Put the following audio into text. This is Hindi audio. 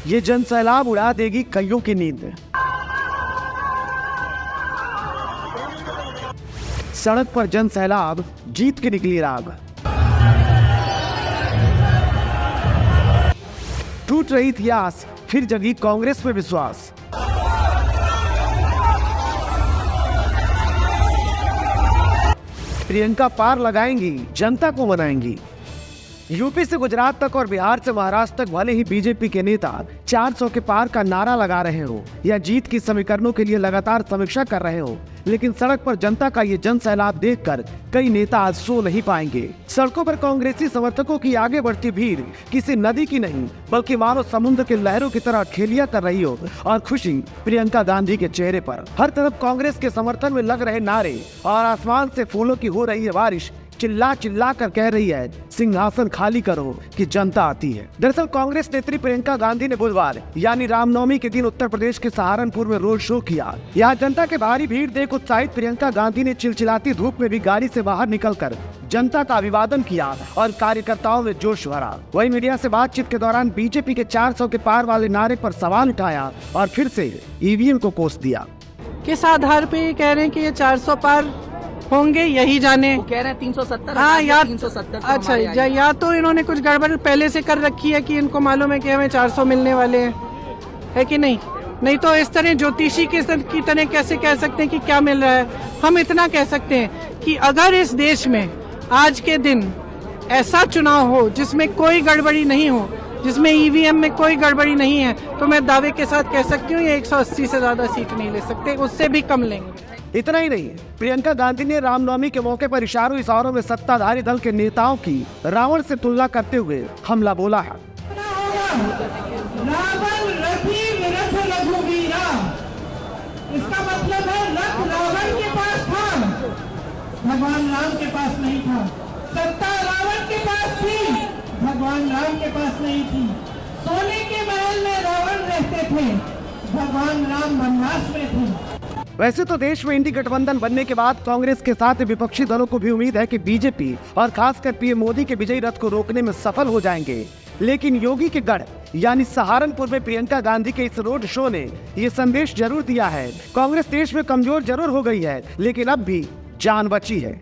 ये जन सैलाब उड़ा देगी कईयों की नींद। सड़क पर जन सैलाब, जीत की निकली राग। टूट रही थी आस, फिर जगी कांग्रेस में विश्वास। प्रियंका पार लगाएंगी, जनता को मनाएंगी। यूपी से गुजरात तक और बिहार से महाराष्ट्र तक भले ही बीजेपी के नेता 400 के पार का नारा लगा रहे हो या जीत की समीकरणों के लिए लगातार समीक्षा कर रहे हो, लेकिन सड़क पर जनता का ये जन सैलाब देखकर कई नेता आज सो नहीं पाएंगे। सड़कों पर कांग्रेसी समर्थकों की आगे बढ़ती भीड़ किसी नदी की नहीं बल्कि मानो समुद्र के लहरों की तरह खेलिया कर रही हो, और खुशी प्रियंका गांधी के चेहरे पर। हर तरफ कांग्रेस के समर्थन में लग रहे नारे और आसमान से फूलों की हो रही है बारिश चिल्ला चिल्ला कर कह रही है, सिंहासन खाली करो कि जनता आती है। दरअसल कांग्रेस नेत्री प्रियंका गांधी ने बुधवार यानी रामनवमी के दिन उत्तर प्रदेश के सहारनपुर में रोड शो किया। यहाँ जनता के भारी भीड़ देख उत्साहित प्रियंका गांधी ने चिलचिलाती धूप में भी गाड़ी से बाहर निकलकर जनता का अभिवादन किया और कार्यकर्ताओं में जोश भरा। वही मीडिया से बातचीत के दौरान बीजेपी के 400 के पार वाले नारे पर सवाल उठाया और फिर से ईवीएम को कोस दिया। किस आधार पे ये कह रहे हैं कि ये 400 पार होंगे, यही जाने। वो कह रहे हैं 370। हाँ यार, 370 अच्छा या तो इन्होंने कुछ गड़बड़ पहले से कर रखी है कि इनको मालूम है कि हमें 400 मिलने वाले हैं, है कि नहीं? नहीं तो इस तरह ज्योतिषी की तरह कैसे कह सकते हैं कि क्या मिल रहा है। हम इतना कह सकते हैं कि अगर इस देश में आज के दिन ऐसा चुनाव हो जिसमें कोई गड़बड़ी नहीं हो, जिसमें ईवीएम में कोई गड़बड़ी नहीं है, तो मैं दावे के साथ कह सकती हूँ ये 180 से ज्यादा सीट नहीं ले सकते, उससे भी कम लेंगे। इतना ही नहीं, प्रियंका गांधी ने रामनवमी के मौके पर इशारों में सत्ताधारी दल के नेताओं की रावण से तुलना करते हुए हमला बोला है। इसका मतलब है रथ रावण के पास था, भगवान राम के पास नहीं था। सत्ता रावण के पास थी, भगवान राम के पास नहीं थी। सोने के महल में रावण रहते थे, भगवान राम वनवास में थे। वैसे तो देश में इंडी गठबंधन बनने के बाद कांग्रेस के साथ विपक्षी दलों को भी उम्मीद है कि बीजेपी और खासकर पीएम मोदी के विजयी रथ को रोकने में सफल हो जाएंगे, लेकिन योगी के गढ़ यानी सहारनपुर में प्रियंका गांधी के इस रोड शो ने ये संदेश जरूर दिया है, कांग्रेस देश में कमजोर जरूर हो गई है लेकिन अब भी जान बची है।